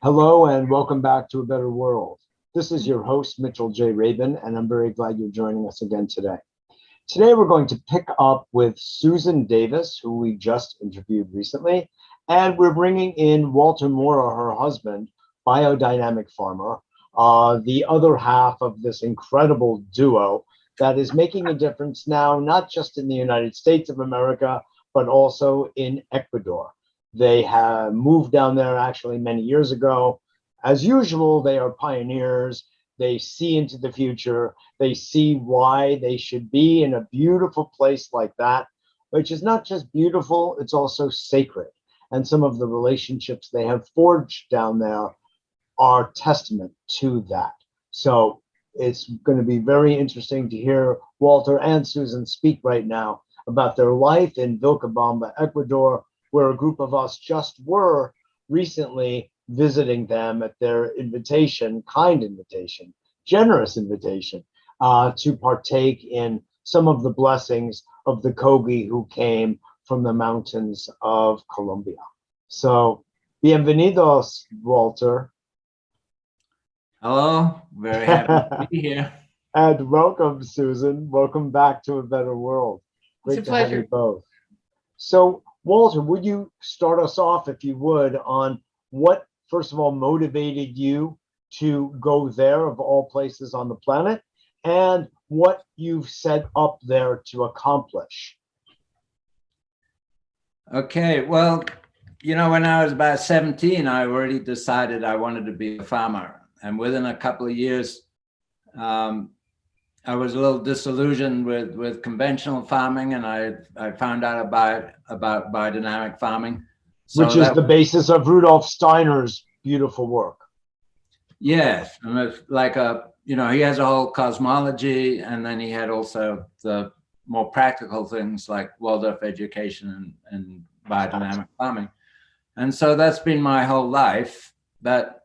Hello and welcome back to A Better World. This is your host, Mitchell J. Rabin, and I'm very glad you're joining us again today. Today, we're going to pick up with Susan Davis, who we just interviewed recently, and we're bringing in Walter Moora, her husband, biodynamic farmer, the other half of this incredible duo that is making a difference now, not just in the United States of America, but also in Ecuador. They have moved down there actually many years ago. As usual, they are pioneers. They see into the future. They see why they should be in a beautiful place like that, which is not just beautiful, it's also sacred. And some of the relationships they have forged down there are testament to that. So it's going to be very interesting to hear Walter and Susan speak right now about their life in Vilcabamba, Ecuador, where a group of us just were recently visiting them at their invitation, kind invitation, generous invitation, to partake in some of the blessings of the Kogi who came from the mountains of Colombia. So, bienvenidos, Walter. Hello, very happy to be here. And welcome, Susan. Welcome back to A Better World. Great It's a to have pleasure. you both. So, Walter, would you start us off, if you would, on what, first of all, motivated you to go there, of all places on the planet, and what you've set up there to accomplish? Okay, well, when I was about 17, I already decided I wanted to be a farmer. And within a couple of years, I was a little disillusioned with conventional farming, and I found out about biodynamic farming. So which is the basis of Rudolf Steiner's beautiful work. Yes, and it's like he has a whole cosmology, and then he had also the more practical things like Waldorf education and biodynamic farming. And so that's been my whole life. But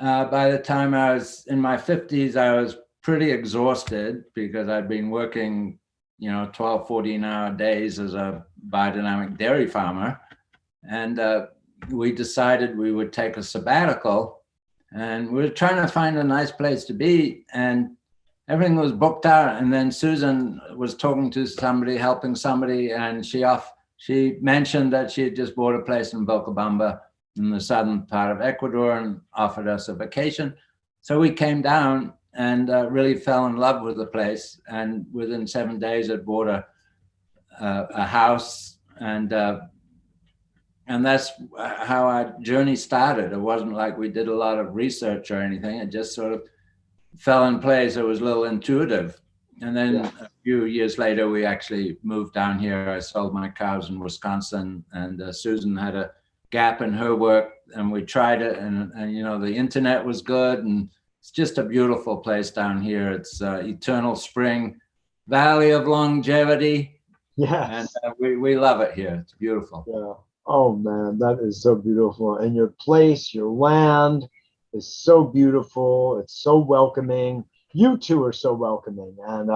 by the time I was in my 50s, I was pretty exhausted because I'd been working, 12, 14-hour days as a biodynamic dairy farmer. And we decided we would take a sabbatical, and we were trying to find a nice place to be, and everything was booked out. And then Susan was talking to somebody, helping somebody, and she mentioned that she had just bought a place in Vilcabamba in the southern part of Ecuador and offered us a vacation. So we came down and really fell in love with the place. And within 7 days, I'd bought a house, and that's how our journey started. It wasn't like we did a lot of research or anything. It just sort of fell in place. It was a little intuitive. And then a few years later, we actually moved down here. I sold my cows in Wisconsin, and Susan had a gap in her work, and we tried it, and the internet was good, and it's just a beautiful place down here. It's eternal spring, valley of longevity. Yes. And we love it here. It's beautiful. Yeah. Oh man, that is so beautiful. And your place, your land is so beautiful. It's so welcoming. You two are so welcoming. And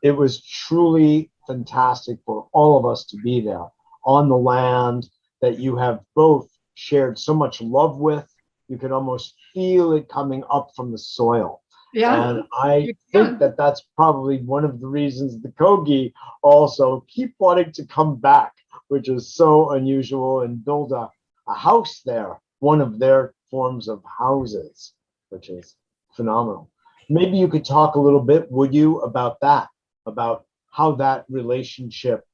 it was truly fantastic for all of us to be there on the land that you have both shared so much love with. You can almost feel it coming up from the soil. Yeah. And I think that that's probably one of the reasons the Kogi also keep wanting to come back, which is so unusual, and build a house there, one of their forms of houses, which is phenomenal. Maybe you could talk a little bit, would you, about that, about how that relationship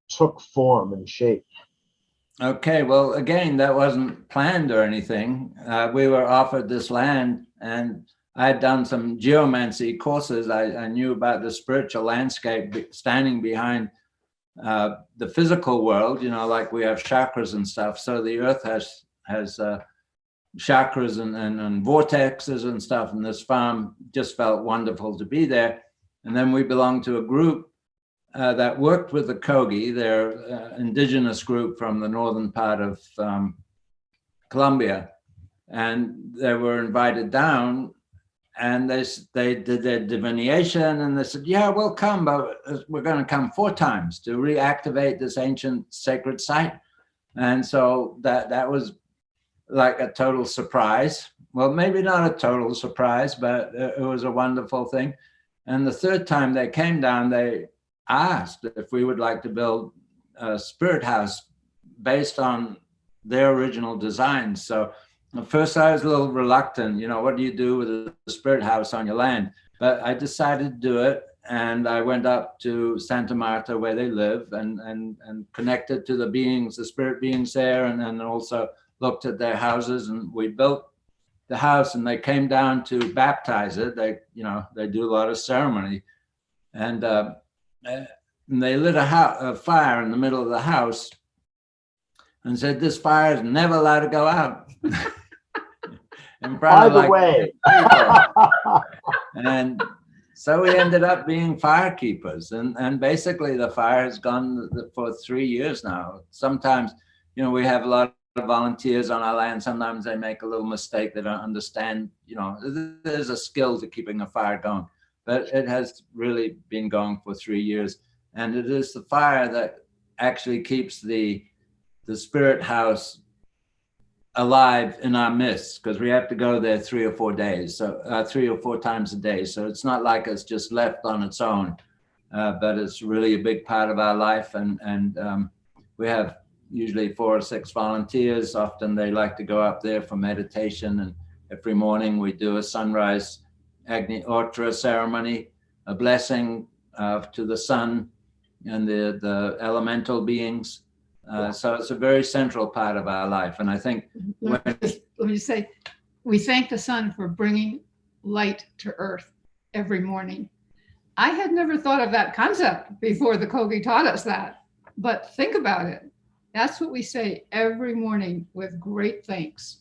took form and shape? Okay, well, again, that wasn't planned or anything. We were offered this land, and I had done some geomancy courses. I knew about the spiritual landscape standing behind the physical world, like we have chakras and stuff. So the earth has chakras and vortexes and stuff, and this farm just felt wonderful to be there. And then we belonged to a group that worked with the Kogi. They're indigenous group from the northern part of Colombia, and they were invited down, and they did their divination, and they said, yeah, we'll come, but we're going to come 4 times to reactivate this ancient sacred site. And so that was like a total surprise. Well, maybe not a total surprise, but it was a wonderful thing. And the third time they came down, they asked if we would like to build a spirit house based on their original designs. So at first I was a little reluctant, what do you do with a spirit house on your land? But I decided to do it. And I went up to Santa Marta where they live and connected to the beings, the spirit beings there, and then also looked at their houses, and we built the house, and they came down to baptize it. They do a lot of ceremony, and they lit a fire in the middle of the house and said, "This fire is never allowed to go out." By the way. And so we ended up being firekeepers, and basically the fire has gone for 3 years now. Sometimes, we have a lot of volunteers on our land. Sometimes they make a little mistake. They don't understand, there's a skill to keeping a fire going, but it has really been going for 3 years. And it is the fire that actually keeps the spirit house alive in our midst, because we have to go there 3 or 4 days, so 3 or 4 times a day. So it's not like it's just left on its own, but it's really a big part of our life. And we have usually 4 or 6 volunteers. Often they like to go up there for meditation. And every morning we do a sunrise Agni Ortra ceremony, a blessing to the sun and the elemental beings. So it's a very central part of our life. And I think let me say, we thank the sun for bringing light to earth every morning. I had never thought of that concept before the Kogi taught us that, but think about it. That's what we say every morning with great thanks.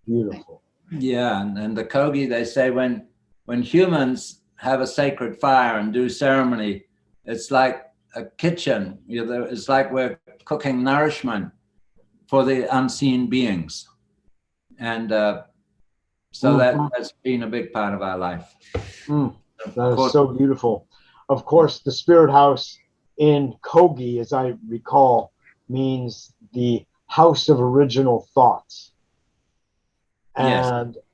Beautiful. Yeah, and the Kogi, they say when humans have a sacred fire and do ceremony, it's like a kitchen. It's like we're cooking nourishment for the unseen beings. And so that's been a big part of our life. That is so beautiful. Of course, the spirit house in Kogi, as I recall, means the house of original thoughts. And yes,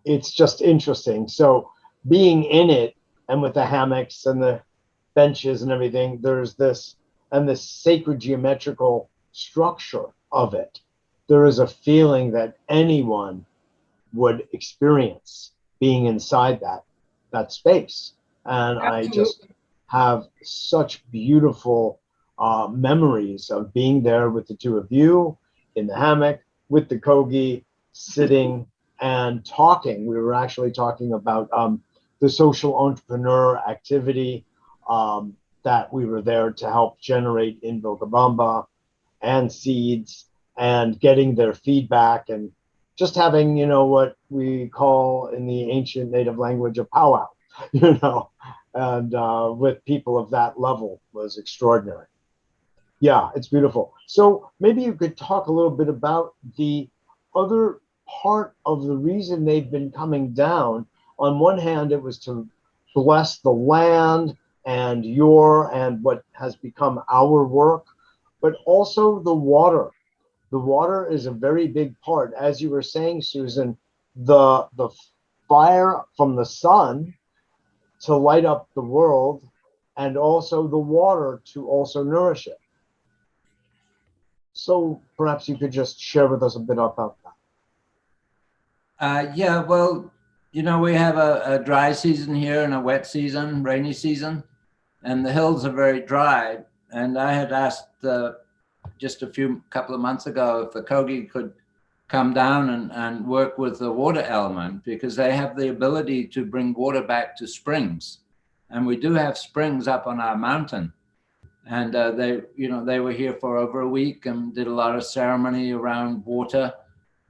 it's just interesting. So being in it, and with the hammocks and the benches and everything, there's this sacred geometrical structure of it. There is a feeling that anyone would experience being inside that space. And I just have such beautiful memories of being there with the two of you in the hammock with the Kogi, sitting and talking. We were actually talking about the social entrepreneur activity that we were there to help generate in Vilcabamba, and seeds, and getting their feedback, and just having, what we call in the ancient native language a powwow, and with people of that level was extraordinary. Yeah, it's beautiful. So maybe you could talk a little bit about the other part of the reason they've been coming down. On one hand, it was to bless the land and what has become our work, but also the water. The water is a very big part. As you were saying, Susan, the fire from the sun to light up the world, and also the water to also nourish it. So perhaps you could just share with us a bit about that. Yeah, well, we have a dry season here and a wet season, rainy season, and the hills are very dry. And I had asked just a couple of months ago if the Kogi could come down and work with the water element, because they have the ability to bring water back to springs. And we do have springs up on our mountain. And they were here for over a week and did a lot of ceremony around water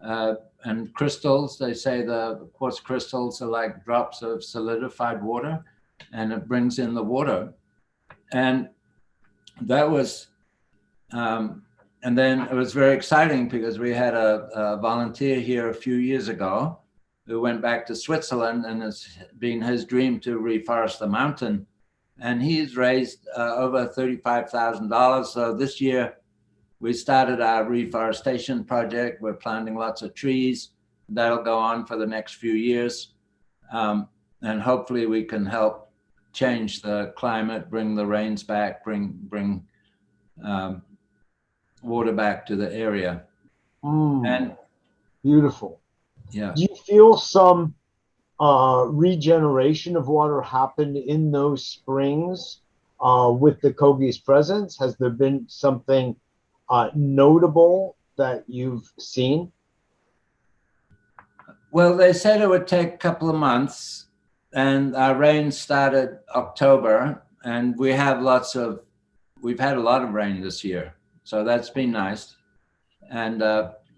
and crystals. They say the quartz crystals are like drops of solidified water, and it brings in the water. And that was, and then it was very exciting because we had a volunteer here a few years ago who went back to Switzerland, and it's been his dream to reforest the mountain. And he's raised over $35,000. So this year we started our reforestation project. We're planting lots of trees. That'll go on for the next few years. And hopefully we can help change the climate, bring the rains back, bring water back to the area. And beautiful. yeah. Do you feel some regeneration of water happened in those springs with the Kogi's presence? Has there been something notable that you've seen? Well, they said it would take a couple of months, and our rain started October, and we've had a lot of rain this year, so that's been nice. And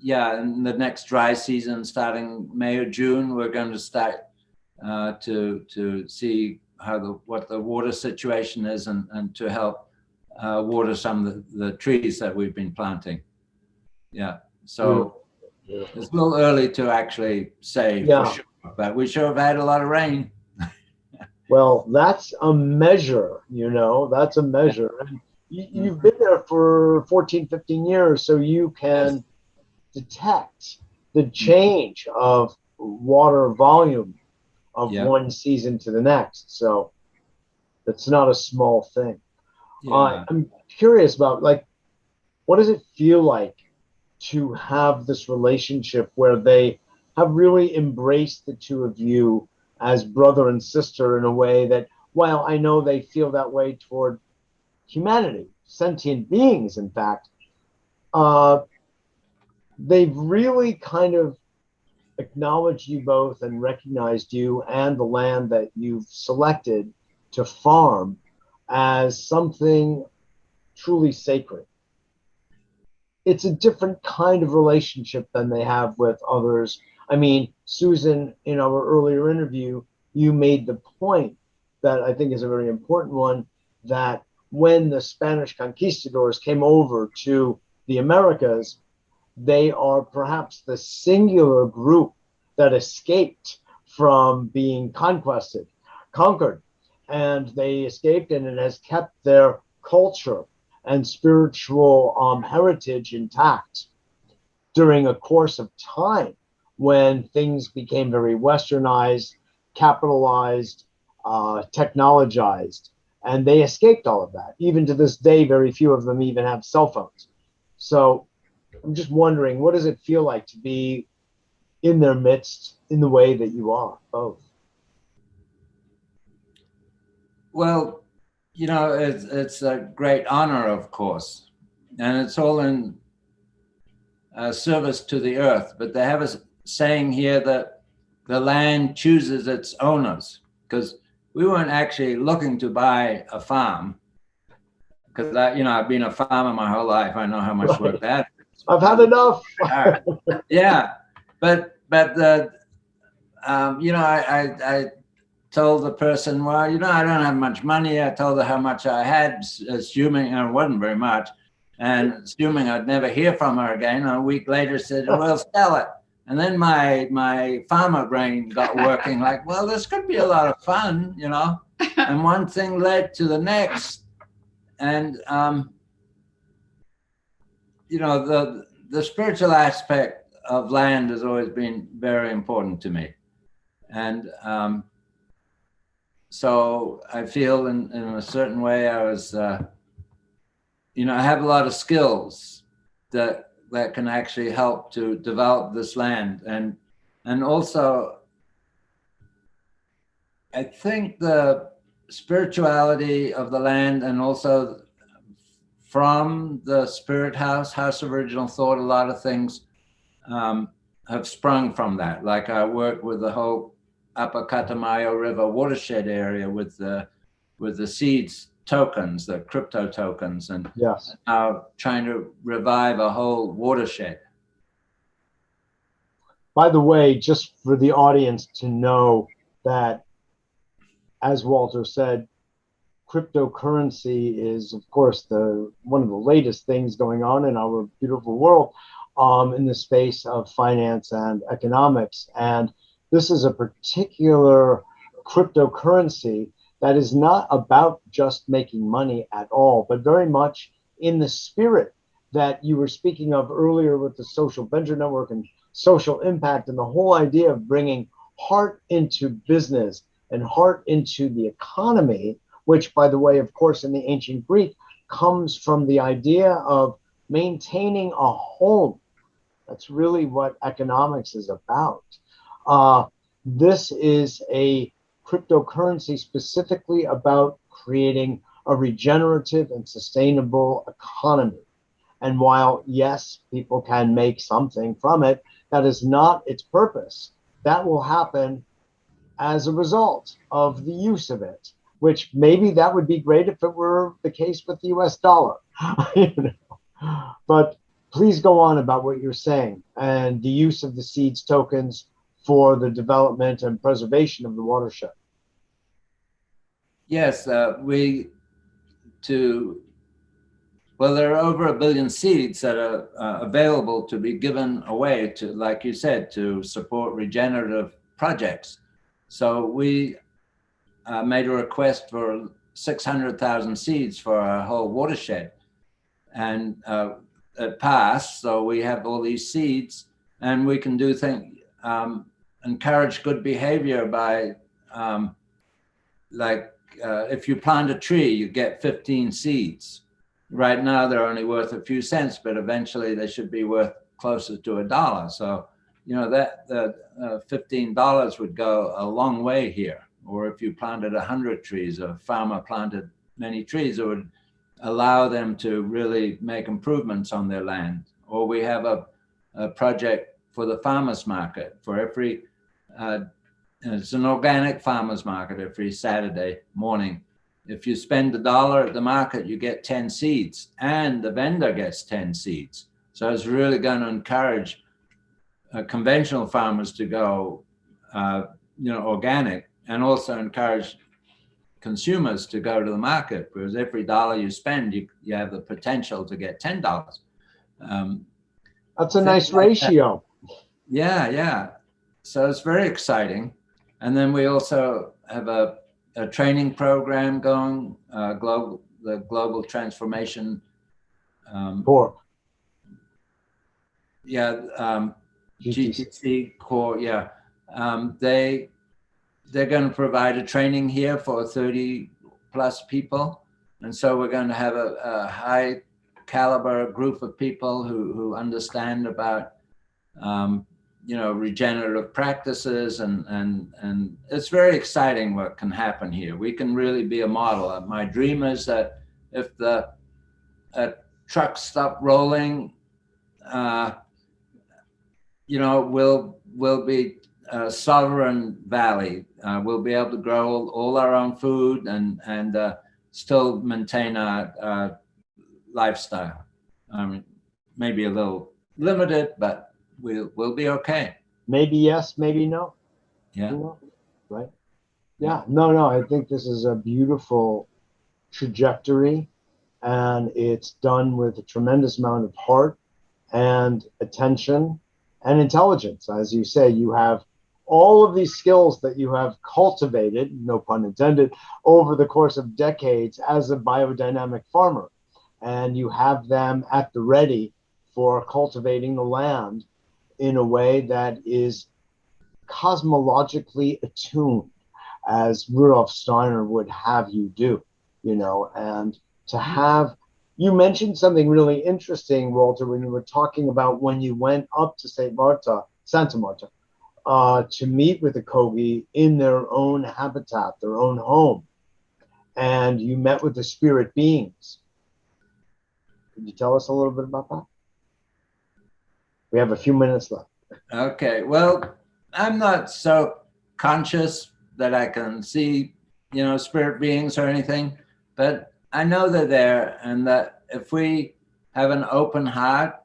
yeah, in the next dry season, starting May or June, we're going to start to see what the water situation is, and to help water some of the trees that we've been planting. Yeah, so. Beautiful. It's a little early to actually say for sure, but we sure have had a lot of rain. Well, that's a measure, that's a measure. And you've been there for 14, 15 years, so you can detect the change of water volume of one season to the next. So that's not a small thing. I'm curious about, what does it feel like to have this relationship where they have really embraced the two of you as brother and sister in a way that, while I know they feel that way toward humanity, sentient beings, in fact, they've really kind of acknowledged you both and recognized you and the land that you've selected to farm as something truly sacred. It's a different kind of relationship than they have with others. I mean, Susan, in our earlier interview, you made the point that I think is a very important one, that when the Spanish conquistadors came over to the Americas, they are perhaps the singular group that escaped from being conquered, and they escaped, and it has kept their culture and spiritual heritage intact during a course of time when things became very westernized, capitalized, technologized, and they escaped all of that. Even to this day, very few of them even have cell phones. So I'm just wondering, what does it feel like to be in their midst in the way that you are both? Well, it's a great honor, of course, and it's all in service to the earth. But they have a saying here that the land chooses its owners, because we weren't actually looking to buy a farm. Because I've been a farmer my whole life. I know how much work that is. I've had enough. Yeah, but I told the person, well, I don't have much money. I told her how much I had, assuming it wasn't very much, and assuming I'd never hear from her again. A week later, said, well, sell it. And then my farmer brain got working, like, well, this could be a lot of fun, And one thing led to the next, and the spiritual aspect of land has always been very important to me, and so I feel in a certain way I was, I have a lot of skills that can actually help to develop this land. And also, I think the spirituality of the land, and also from the Spirit House of Original Thought, a lot of things have sprung from that. Like I work with the whole Upper Catamayo River watershed area with the seeds tokens, the crypto tokens, and yes, now trying to revive a whole watershed. By the way, just for the audience to know that, as Walter said, cryptocurrency is, of course, one of the latest things going on in our beautiful world in the space of finance and economics. And this is a particular cryptocurrency that is not about just making money at all, but very much in the spirit that you were speaking of earlier with the social venture network and social impact, and the whole idea of bringing heart into business and heart into the economy, which, by the way, of course, in the ancient Greek, comes from the idea of maintaining a home. That's really what economics is about. This is a cryptocurrency specifically about creating a regenerative and sustainable economy. And while, yes, people can make something from it, that is not its purpose. That will happen as a result of the use of it, which maybe that would be great if it were the case with the US dollar. You know? But please go on about what you're saying and the use of the seeds tokens for the development and preservation of the watershed. Yes, well, there are over 1 billion seeds that are available to be given away to, like you said, to support regenerative projects. So we made a request for 600,000 seeds for our whole watershed, and it passed. So we have all these seeds, and we can do things, encourage good behavior by, if you plant a tree, you get 15 seeds. Right now, they're only worth a few cents, but eventually they should be worth closer to $1. So, you know, that $15 would go a long way here. Or if you planted 100 trees, a farmer planted many trees, it would allow them to really make improvements on their land. Or we have a project for the farmers market. For every, it's an organic farmers market every Saturday morning. If you spend $1 at the market, you get 10 seeds, and the vendor gets 10 seeds. So it's really going to encourage conventional farmers to go, organic, and also encourage consumers to go to the market, because every dollar you spend, you have the potential to get $10. That's a nice ratio. Yeah. So it's very exciting. And then we also have a training program going, the Global Transformation. Core. GTC Core, yeah. They're going to provide a training here for 30 plus people. And so we're going to have a high caliber group of people who understand about, regenerative practices, and it's very exciting what can happen here. We can really be a model. My dream is that if the trucks stop rolling, we'll be a sovereign valley. We'll be able to grow all our own food and still maintain our lifestyle. I mean, maybe a little limited, but we'll be okay. Maybe yes, maybe no. Yeah. Right. Yeah. No. I think this is a beautiful trajectory, and it's done with a tremendous amount of heart and attention and intelligence. As you say, you have all of these skills that you have cultivated, no pun intended, over the course of decades as a biodynamic farmer, and you have them at the ready for cultivating the land in a way that is cosmologically attuned, as Rudolf Steiner would have you do, and to have, you mentioned something really interesting, Walter, when you were talking about when you went up to Santa Marta, to meet with the Kogi in their own habitat, their own home, and you met with the spirit beings. Could you tell us a little bit about that? We have a few minutes left. Okay. Well, I'm not so conscious that I can see, spirit beings or anything, but I know they're there, and that if we have an open heart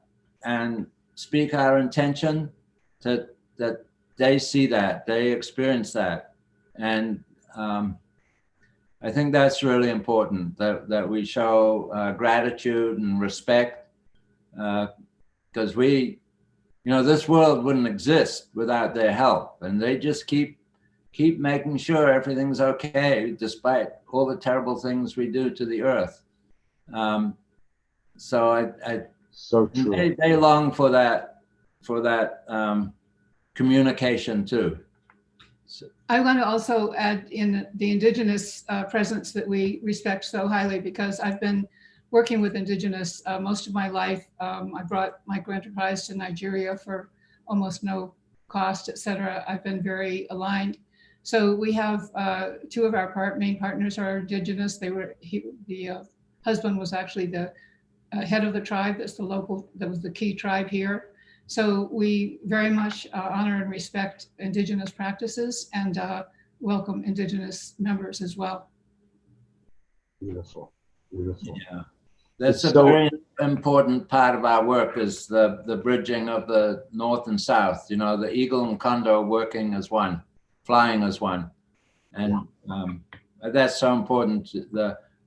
and speak our intention, that they see that, they experience that. And I think that's really important, that we show gratitude and respect, because this world wouldn't exist without their help, and they just keep making sure everything's okay despite all the terrible things we do to the earth. So So And true. they long for that communication too. So, I want to also add in the Indigenous presence that we respect so highly, because I've been working with Indigenous most of my life. I brought microenterprise to Nigeria for almost no cost, et cetera. I've been very aligned. So we have two of our main partners are Indigenous. The husband was actually the head of the tribe. That was the key tribe here. So we very much honor and respect Indigenous practices and welcome Indigenous members as well. Beautiful, beautiful. yeah, that's It's a so- very important part of our work, is the bridging of the North and South. You know, the eagle and condor working as one, flying as one, and that's so important.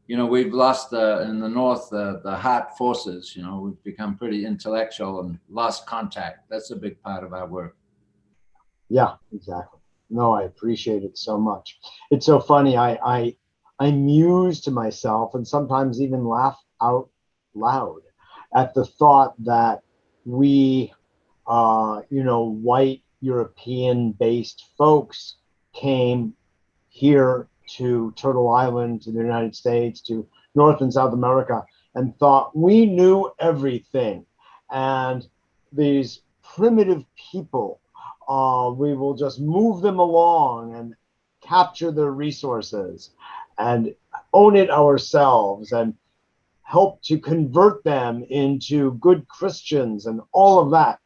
We've lost in the North the heart forces. You know, we've become pretty intellectual and lost contact. That's a big part of our work. Yeah, exactly. No, I appreciate it so much. It's so funny. I muse to myself and sometimes even laugh out loud at the thought that we, white European-based folks came here to Turtle Island, to the United States, to North and South America, and thought we knew everything. And these primitive people, we will just move them along and capture their resources and own it ourselves and help to convert them into good Christians and all of that,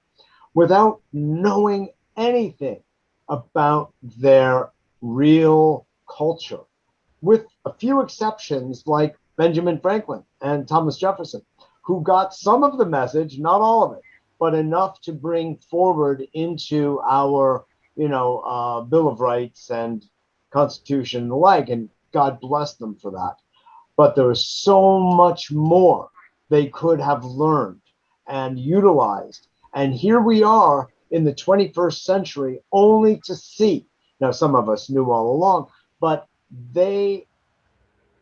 without knowing anything about their real culture, with a few exceptions like Benjamin Franklin and Thomas Jefferson, who got some of the message, not all of it, but enough to bring forward into our, Bill of Rights and Constitution and the like, and God bless them for that. But there is so much more they could have learned and utilized. And here we are in the 21st century, only to see. Now, some of us knew all along, but they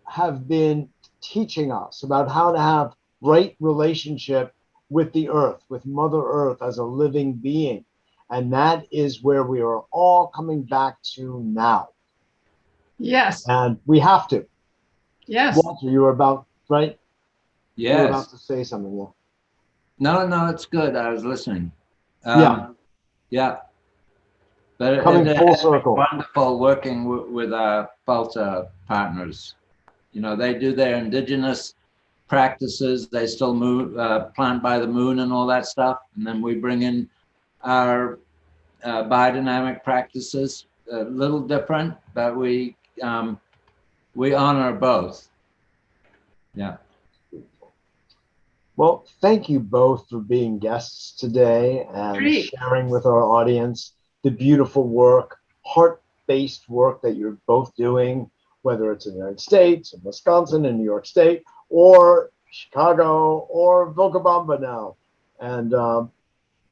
have been teaching us about how to have right relationship with the earth, with Mother Earth as a living being. And that is where we are all coming back to now. Yes. And we have to. Yes. Walter, you were about, right? Yes. You were about to say something. Yeah. No, it's good. I was listening. Yeah. But Coming full has been circle. wonderful working with our Balta partners. You know, they do their Indigenous practices. They still plant by the moon and all that stuff. And then we bring in our biodynamic practices, a little different, but we honor both. Yeah. Well, thank you both for being guests today and Great. sharing with our audience the beautiful work, heart-based work that you're both doing, whether it's in the United States, in Wisconsin, in New York State, or Chicago, or Vilcabamba now. And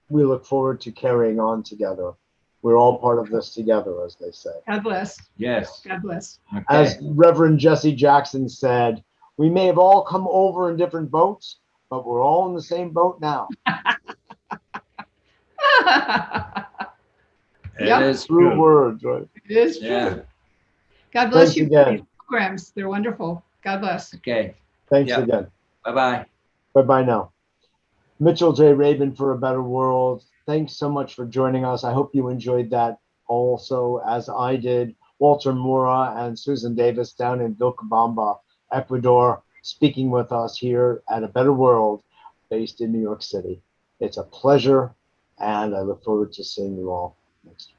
we look forward to carrying on together. We're all part of this together, as they say. God bless. Yes. God bless. Okay. As Reverend Jesse Jackson said, we may have all come over in different boats, but we're all in the same boat now. It is True true. words, right? It is true. Yeah. God bless Thanks you again. for these programs. They're wonderful. God bless. Okay. Thanks Yeah. again. Bye-bye. Bye-bye now. Mitchell J. Rabin for A Better World. Thanks so much for joining us. I hope you enjoyed that also, as I did. Walter Moora and Susan Davis down in Vilcabamba, Ecuador, speaking with us here at A Better World, based in New York City. It's a pleasure, and I look forward to seeing you all next week.